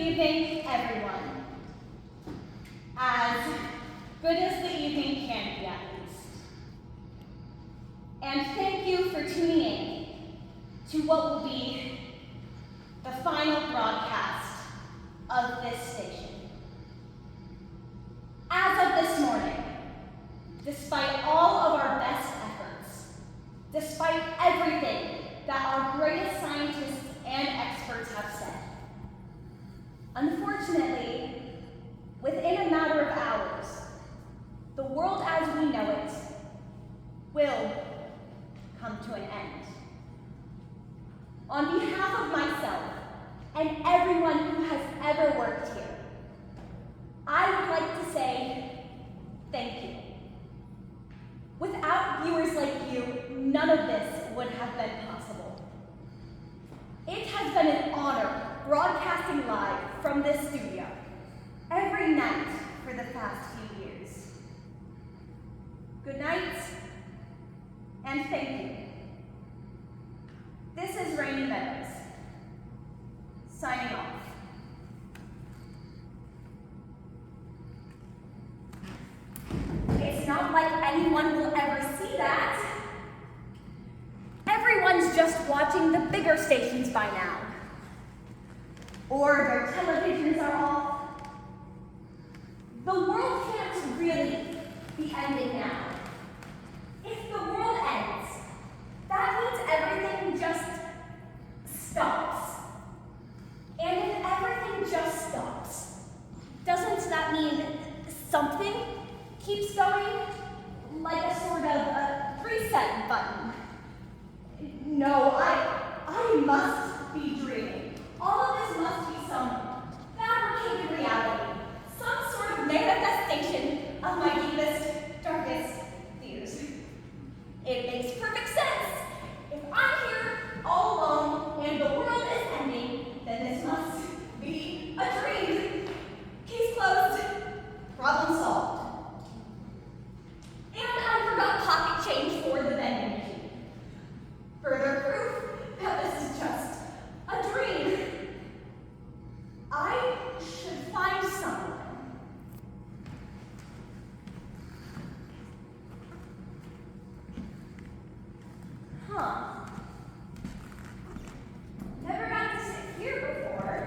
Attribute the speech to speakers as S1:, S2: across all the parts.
S1: evening, everyone. As good as the evening can be, at least. And thank you for tuning in to what will be the final broadcast of this station. As of this morning, despite all of our best efforts, despite everything that our greatest scientists and experts have said, unfortunately, within a matter of hours, the world as we know it will come to an end. On behalf of myself and everyone who has ever worked here, I would like to say thank you. Without viewers like you, none of this would have been possible. It has been an honor broadcasting live from this studio every night for the past few years. Good night, and thank you. This is Rainy Meadows, signing off. It's not like anyone will ever see that. Everyone's just watching the bigger stations by now. Or their televisions are off. The world can't really be ending now. If the world ends, that means everything just stops. And if everything just stops, doesn't that mean something keeps going? Like a sort of a reset button. No, I must be dreaming. All of this must be some fabricated reality, some sort of manifestation of my deepest, darkest fears. It makes perfect sense. If I'm here all alone and the world is ending, then this must be a dream. Case closed. Problem solved. And I forgot pocket change for the vending machine. Further proof that this is just a dream. I should find someone. Never got to sit here before.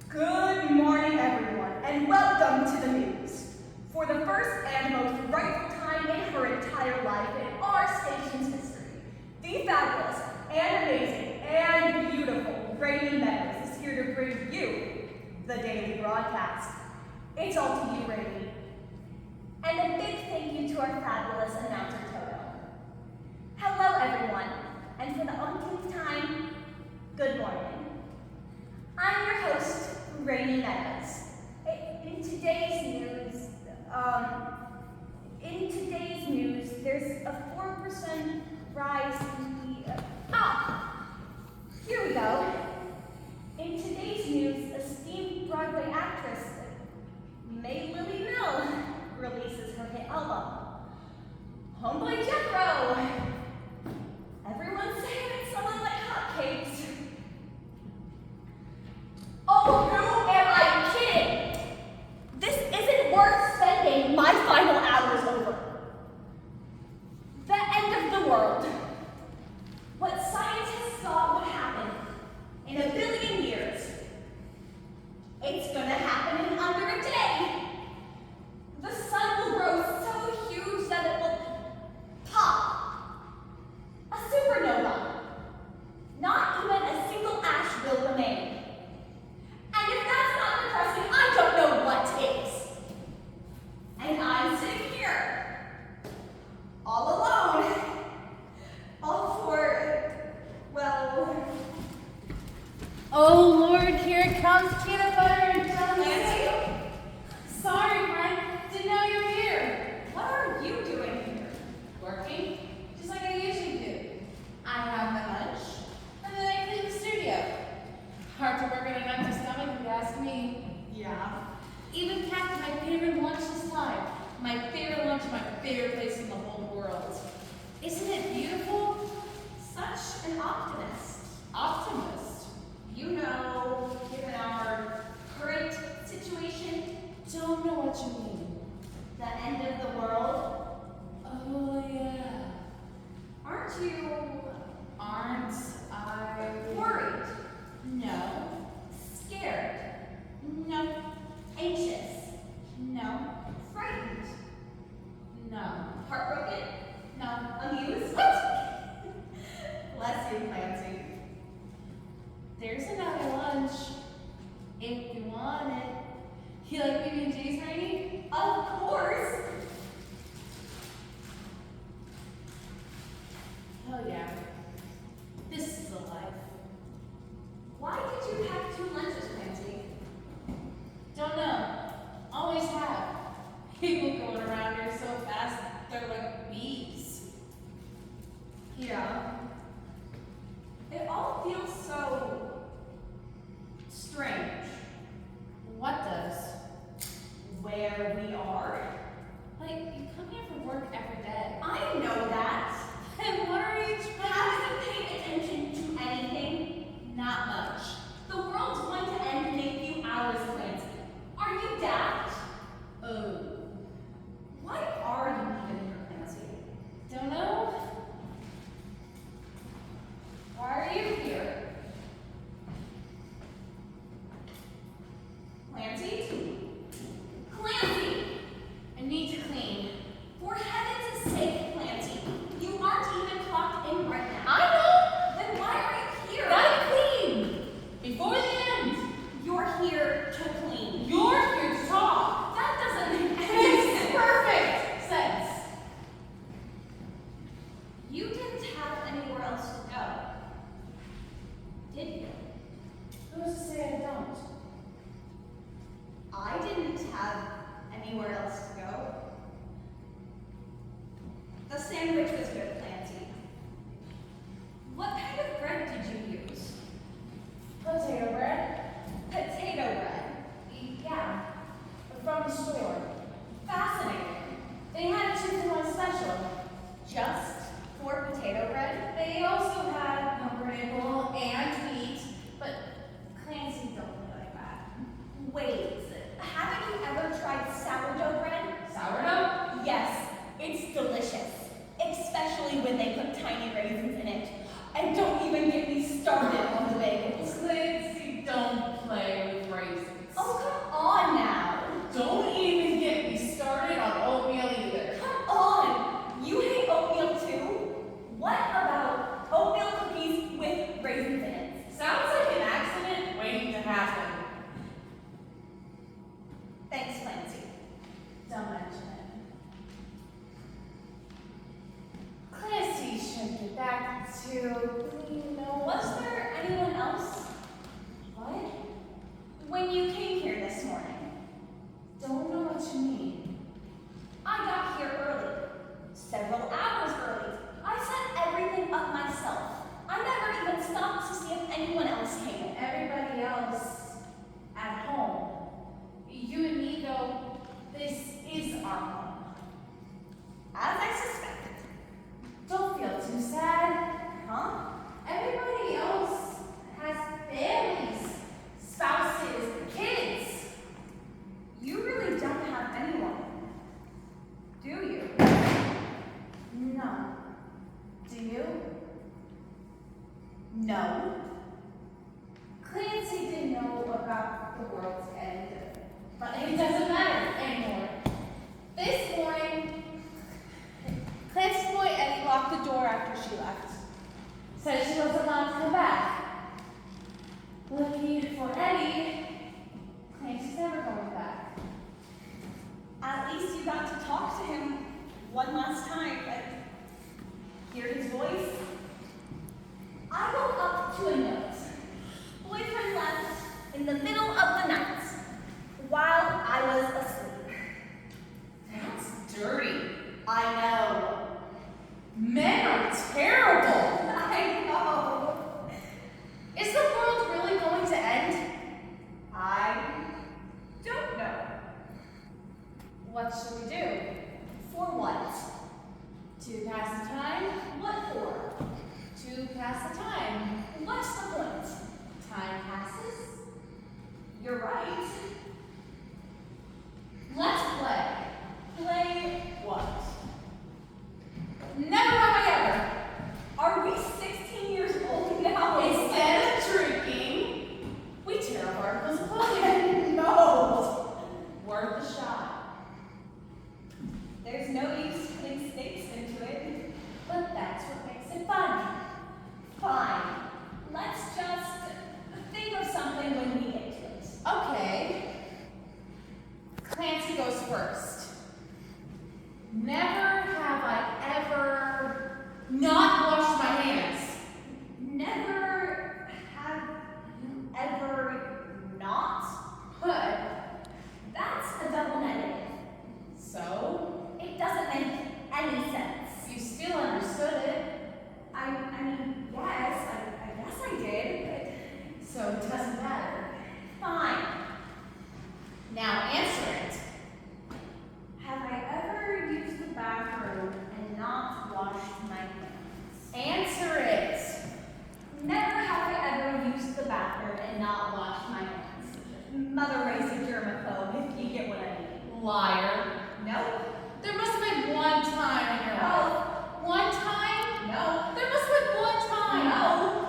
S1: Good morning, everyone, and welcome to the news. For the first and most rightful time in her entire life in our station's history, the fabulous and amazing and beautiful Rainy Meadows is here to bring you the daily broadcast. It's all to you, Rainy. And a big thank you to our fabulous announcer, Toto. Hello, everyone, and for the umpteenth time, good morning. I'm your host, Rainy Meadows. In today's news, there's a 4% rise in the, here we go. In today's news, esteemed Broadway actress, May Lily Mill, releases her hit album, Homeboy Jethro. Everyone's saying it's selling like hotcakes. Oh, who am I kidding? This isn't worth spending my final hours over. The end of the world. What scientists thought would happen in 1 billion years. It's gonna happen in under a day. The sun will grow so huge that it will pop. A supernova. Not even a single ash will remain. And if that's not depressing, I don't know what is. And I'm sitting here, all alone,
S2: Oh yeah. This is the life.
S1: Why did you have 2 lunches, Clancy?
S2: Don't know. Always have. People going around here so fast, they're like bees.
S1: Yeah. It all feels so strange.
S2: What does?
S1: Where we are.
S2: Like, you come here for work every day.
S1: I know that.
S2: And what are you trying
S1: Have you paid attention to anything?
S2: Not much.
S1: The world's going to end in a few hours, Clancy. Are you daft?
S2: Oh.
S1: Why are you even here, Clancy?
S2: Don't know. Why are you here?
S1: Clancy? Clancy!
S2: I need to clean.
S1: For heaven's sake, Clancy, you aren't even clocked in right now.
S2: I know!
S1: Then why are you here?
S2: Gotta clean! Before the end!
S1: You're here to clean.
S2: You're here to talk!
S1: That doesn't make any
S2: Makes
S1: sense.
S2: perfect sense!
S1: You didn't have anywhere else to go, did you?
S2: Who's to say I don't?
S1: I didn't have anywhere else to go. The sandwich was good, Clancy. What kind of bread did you use?
S2: Potato bread?
S1: Potato bread.
S2: Yeah. From the store.
S1: Fascinating.
S2: They had a 2-for-1 special.
S1: Just for potato bread?
S2: They also had pumpernickel and wheat, but Clancy don't really like that.
S1: Wait, haven't you ever tried sourdough bread?
S2: Sourdough?
S1: Yes, it's delicious. Especially when they put tiny raisins in it. And don't even get me started on the bagels.
S2: Clancy, don't play with raisins.
S1: Oh, come on now.
S2: Don't even get me started on oatmeal either.
S1: Come on. You hate oatmeal too? What about oatmeal cookies with raisins in it?
S2: Sounds like an accident waiting to happen.
S1: Thanks, Clancy.
S2: Don't mention it. Clancy should get back to
S1: Was there anyone else?
S2: What?
S1: When you came here this morning?
S2: Don't know what you mean.
S1: I got here early. Several hours early. I set everything up myself. I never even stopped to see if anyone else came in.
S2: Everybody else at home. You and me, though, this is our home.
S1: As I suspected.
S2: Don't feel too sad.
S1: Huh?
S2: Everybody else has families, spouses, kids.
S1: You really don't have anyone, do you?
S2: No. Do you?
S1: No.
S2: Clancy didn't know about the world's end, but it doesn't matter anymore. This morning, Clancy's boy Eddie locked the door after she left. Said she wasn't allowed to come back. Lucky for Eddie, Clancy's never going back.
S1: At least you got to talk to him one last time and hear his voice. I woke up to a note. Boyfriend left in the middle of the night while I was asleep.
S2: That's dirty.
S1: I know.
S2: Men are terrible.
S1: I know.
S2: Is the world really going to end?
S1: I don't know.
S2: What should we do?
S1: For what?
S2: To pass the time?
S1: What for?
S2: To pass the time.
S1: What's the point?
S2: Time passes.
S1: You're right.
S2: Let's play.
S1: Play what?
S2: Never have I ever.
S1: washed my hands.
S2: Answer it.
S1: Never have I ever used the bathroom and not washed my hands. Mother raised a germaphobe, if you get what I mean.
S2: Liar.
S1: Nope.
S2: There must have been one time in your life. One time?
S1: No.
S2: There must have been one time.
S1: No.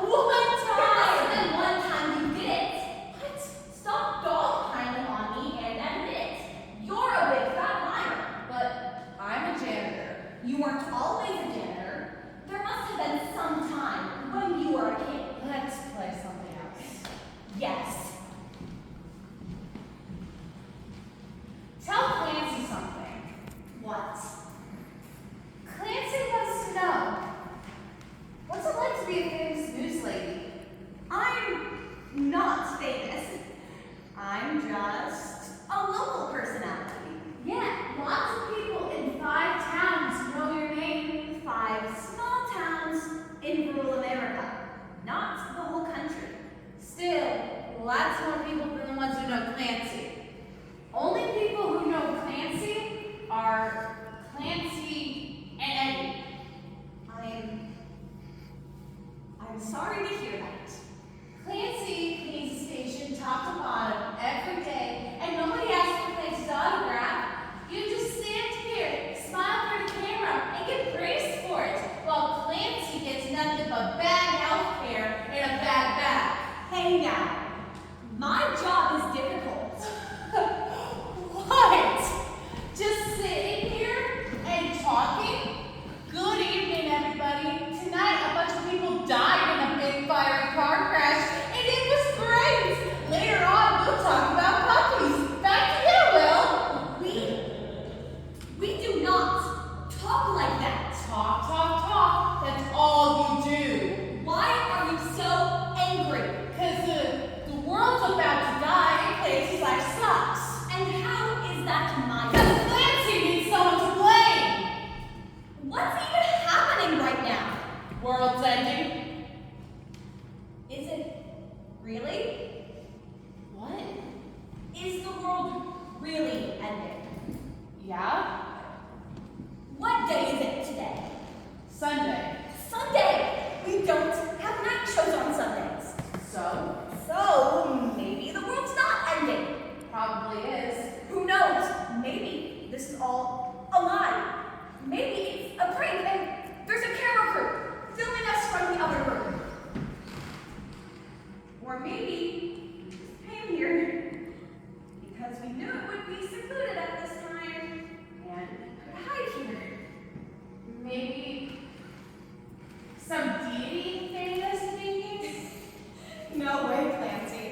S2: One
S1: There must have
S2: time.
S1: been one time you did it. What? Stop dog piling on me and admit it. You're a big fat liar.
S2: But I'm a janitor.
S1: You weren't always a janitor. There must have been some time when you were a kid.
S2: Let's play something else.
S1: Yes.
S2: Tell Clancy something.
S1: What?
S2: Clancy wants to know. What's it like to be a famous news lady?
S1: I'm not famous. I'm just a local personality.
S2: Yeah, lots of people in 5 towns know your name.
S1: 5 small towns in rural America, not the whole country.
S2: Still, lots more people than the ones who know Clancy. Only people who know Clancy are Clancy and Eddie.
S1: I'm sorry to hear that.
S2: Clancy cleans the station top to bottom every day, and nobody asks for Clancy's autograph. You just stand here, smile for the camera, and get praised for it, while Clancy gets nothing but bad health care and a bad back.
S1: Hey now, my job is difficult.
S2: What? Just sitting here and talking? Good evening, everybody. Tonight, a bunch of people died in a big fiery car crash, and it was great. Later on, we'll talk about puppies. Back to you, Will.
S1: We do not talk like that.
S2: Talk, talk, talk. That's all you do.
S1: Why are you so angry?
S2: Because the world's about to die, and Clancy's life sucks.
S1: And how is that my
S2: Because Clancy needs someone to blame.
S1: What's even happening right now?
S2: World's ending.
S1: Is it really?
S2: What?
S1: Is the world really ending?
S2: Yeah?
S1: What day is it today?
S2: Sunday.
S1: Sunday! We don't have night shows on Sundays. So maybe the world's not ending.
S2: Probably is.
S1: Who knows? Maybe this is all a lie. Maybe it's a prank and there's a camera crew filming us from the other room. Or maybe we just came here because we knew it would be secluded at this time and we could hide here.
S2: Maybe some deity made us thinking?
S1: No way, Clancy.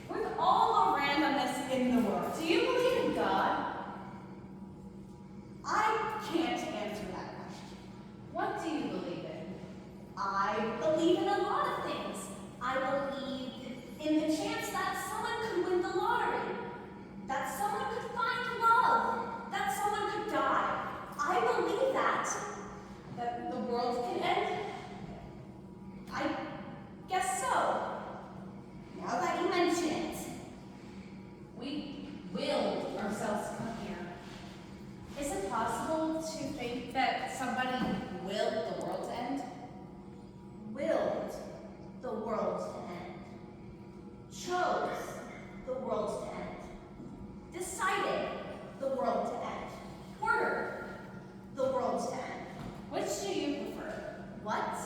S1: With all the randomness in the world,
S2: Do you believe in God?
S1: I can't answer that question.
S2: What do you believe in?
S1: I believe in a lot of things. I believe in the chance that someone could win the lottery, that someone could find love, that someone could die. I believe that the world can end. I guess so. Now that you mention it.
S2: We willed ourselves to come here. Is it possible to think that somebody willed the world to end?
S1: Willed the world to end. Chose the world to end. Decided the world to end. Ordered the world to end.
S2: Which do you prefer?
S1: What?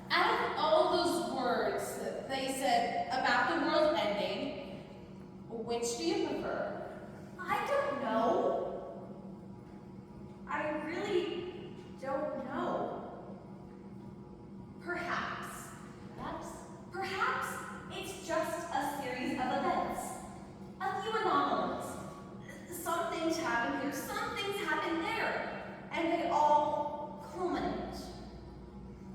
S2: Out of all those words that they said about the world ending, which do you prefer?
S1: I don't know. I really don't know. Perhaps. Perhaps it's just a series of events. A few anomalies. Some things happen here, some things happen there. And they all culminate.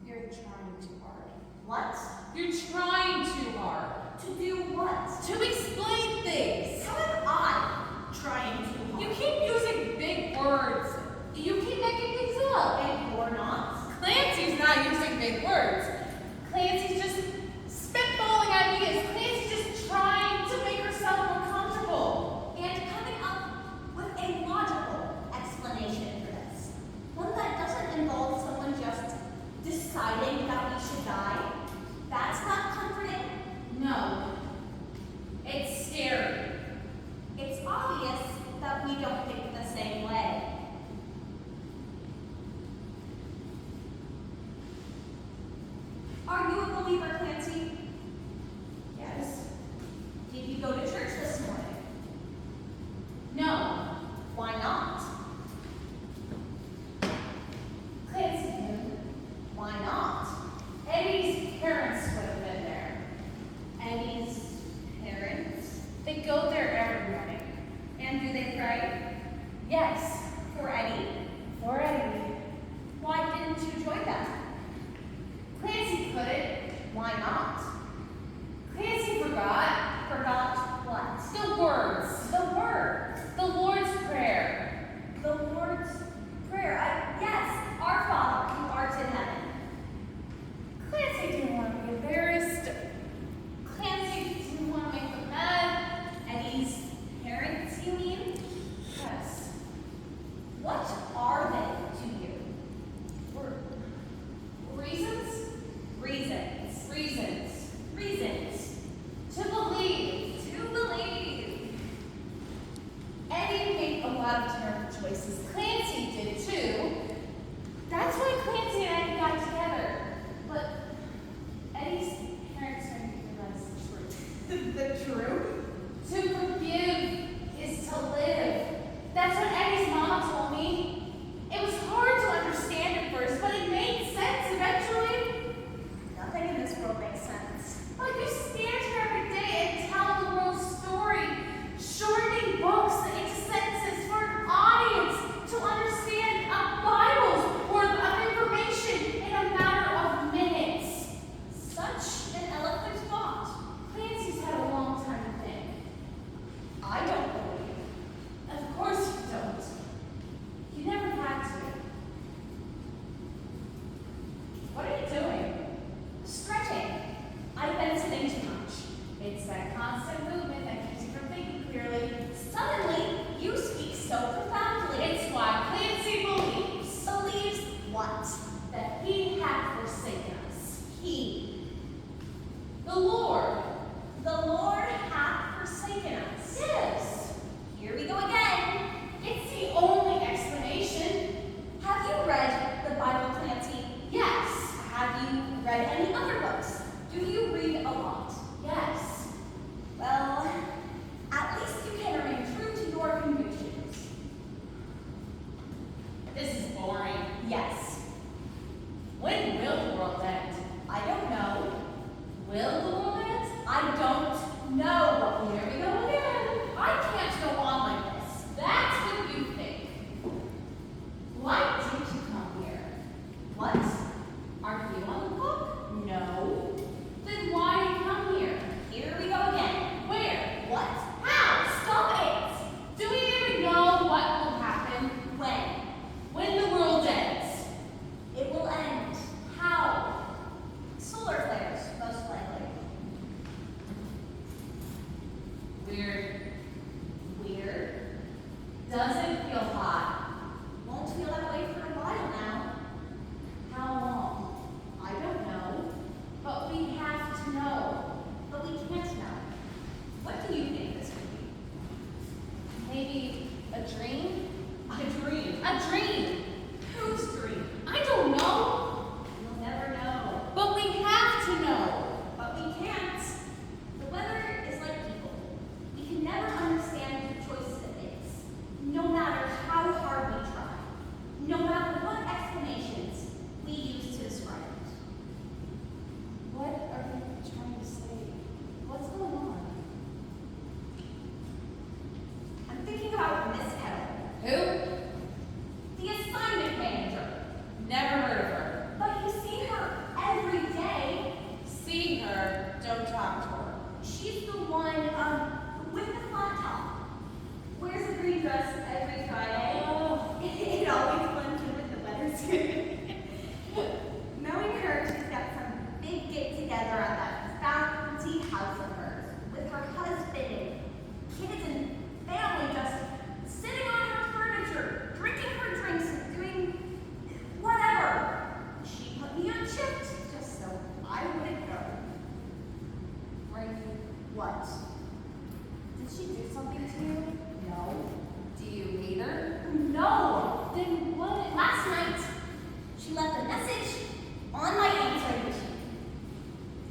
S2: You're trying too hard.
S1: What?
S2: You're trying too hard.
S1: To do what?
S2: To explain things.
S1: How am I trying too hard?
S2: You keep using big words. You keep making things up.
S1: And you're not?
S2: Clancy's not using big words. Clancy's just spitballing ideas. Clancy's just trying to make herself more comfortable.
S1: And coming up with a logical explanation for this. One that doesn't involve someone just
S2: The Lord.
S1: The Lord hath forsaken us.
S2: Yes.
S1: Here we go again.
S2: It's the only explanation.
S1: Have you read the Bible, Clancy?
S2: Yes.
S1: Have you read any other books? Do you read a lot?
S2: Yes.
S1: Well, at least you can remain true to your convictions.
S2: This is boring.
S1: Yes.
S2: When will the world end?
S1: I don't know.
S2: Will the world end?
S1: I don't know.
S2: Here we go again. I can't go on like this. That's what you think. Why did you come here?
S1: What?
S2: Are you on the book?
S1: No.
S2: Then why did you come here?
S1: Here we go again.
S2: Where?
S1: What?
S2: How?
S1: Stop it!
S2: Do we even know what will happen
S1: When?
S2: when the world ends?
S1: It will end. How? Solar flares, most likely.
S2: Weird.
S1: Weird.
S2: Doesn't feel hot.
S1: Won't feel that way for a while now.
S2: How long?
S1: I don't know.
S2: But we have to know.
S1: But we can't know. What do you think this could be?
S2: Maybe a dream?
S1: A dream.
S2: A dream!
S1: Whose dream?
S2: I don't know.
S1: You'll never know.
S2: But we have to know.
S1: But we can't. The weather is like people. We can never understand the choices it makes, no matter how hard we try, no matter what explanations we use to describe it.
S2: What are you trying to say? What's going on?
S1: I'm thinking about Miss Kettle,
S2: Who?
S1: the assignment manager.
S2: Never heard of her.
S1: But you see her every day.
S2: See her, don't talk to her.
S1: She's the one, with the flat top. Wears a green dress every Friday.
S2: Oh.
S1: It always blends in with the weather too. Knowing her, she's got some big get together at that faculty house of hers with her husband and kids and family just sitting on her furniture, drinking her drinks and doing whatever. She put me on shift just so I wouldn't go.
S2: Frankie,
S1: What?
S2: did she do something to you?
S1: No.
S2: Do you hate her?
S1: No.
S2: Then what?
S1: Last night, she left a message on my answering machine.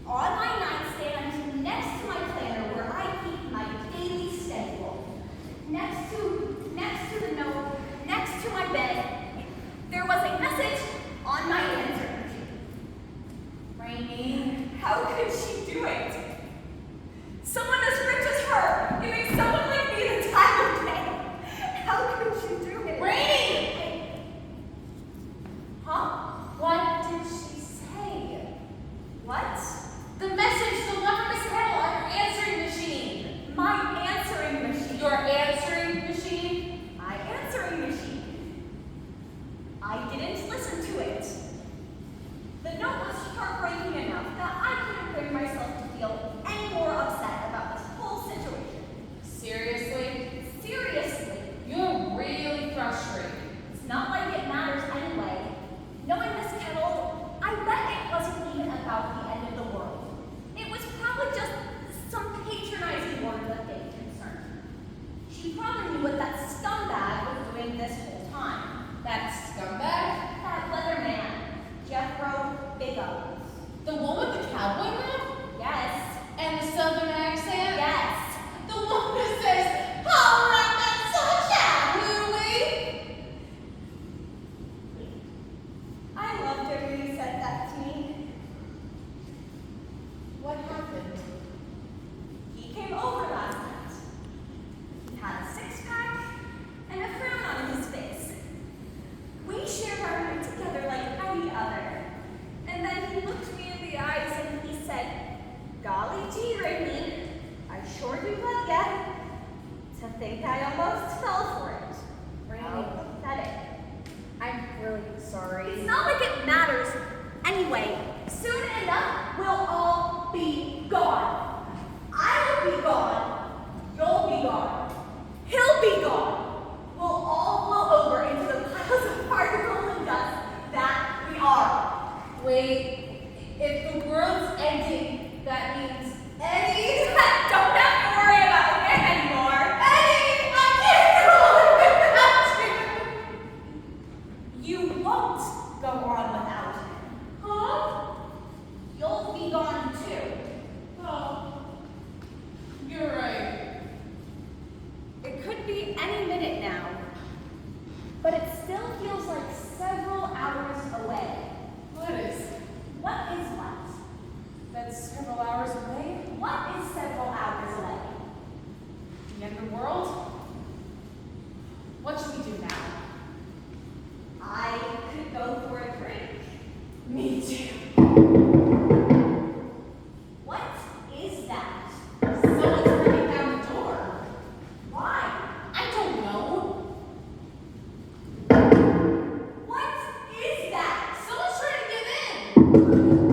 S1: On my nightstand, next to my planner where I keep my daily schedule. Next to the note, next to my bed, there was a message on my answering machine.
S2: Rainy.
S1: How could she do it? Someone as rich as her, giving someone like me the time of day. How could she do it?
S2: Rainy!
S1: Huh?
S2: What did she say?
S1: What?
S2: The message the left Miss Kettle on your answering machine.
S1: My answering machine.
S2: Your answering machine?
S1: My answering machine. I didn't listen to it. The note was heartbreaking enough that I couldn't bring myself to feel any more upset about this whole situation.
S2: Seriously?
S1: Seriously,
S2: You're really frustrated.
S1: it's not like it matters anyway. Knowing Miss Kettle, I bet it wasn't even about the end of the world. It was probably just some patronizing word that made concern. She probably knew what that scumbag was doing this whole time.
S2: That scumbag?
S1: That weatherman, Jethro Meadows.
S2: The one with the cowboy hat?
S1: Yes.
S2: And the southern accent?
S1: Yes.
S2: The one who says, "Holler at that sunshine, Louie!"
S1: I loved it when you said that to me.
S2: What happened?
S1: He came over last night. He had a six-pack and a frown on his face. We shared our night together like any other. And then he looked me in the eyes and he said, "Golly gee, Rainey, I sure do love ya." To think I almost fell for it. How pathetic.
S2: I'm really sorry.
S1: It's not like it matters. Anyway, soon enough, we'll all be gone. I will be gone. You'll be gone. He'll be gone. We'll all blow over into the piles of particles and dust that we are.
S2: Wait, if the world's ending, That means Eddie.
S1: Don't have to worry about him anymore.
S2: Eddie, I can't go on without you.
S1: You won't go on without him.
S2: Huh?
S1: You'll be gone too.
S2: Oh, you're right.
S1: It could be any minute now, but it still feels like several hours away.
S2: What is?
S1: What is what?
S2: That's several hours away.
S1: What is several hours away?
S2: The end of the world? What should we do now?
S1: I could go for a drink.
S2: Me too.
S1: What is that?
S2: Someone's breaking down the door.
S1: Why?
S2: I don't know.
S1: What is that?
S2: Someone's trying to get in.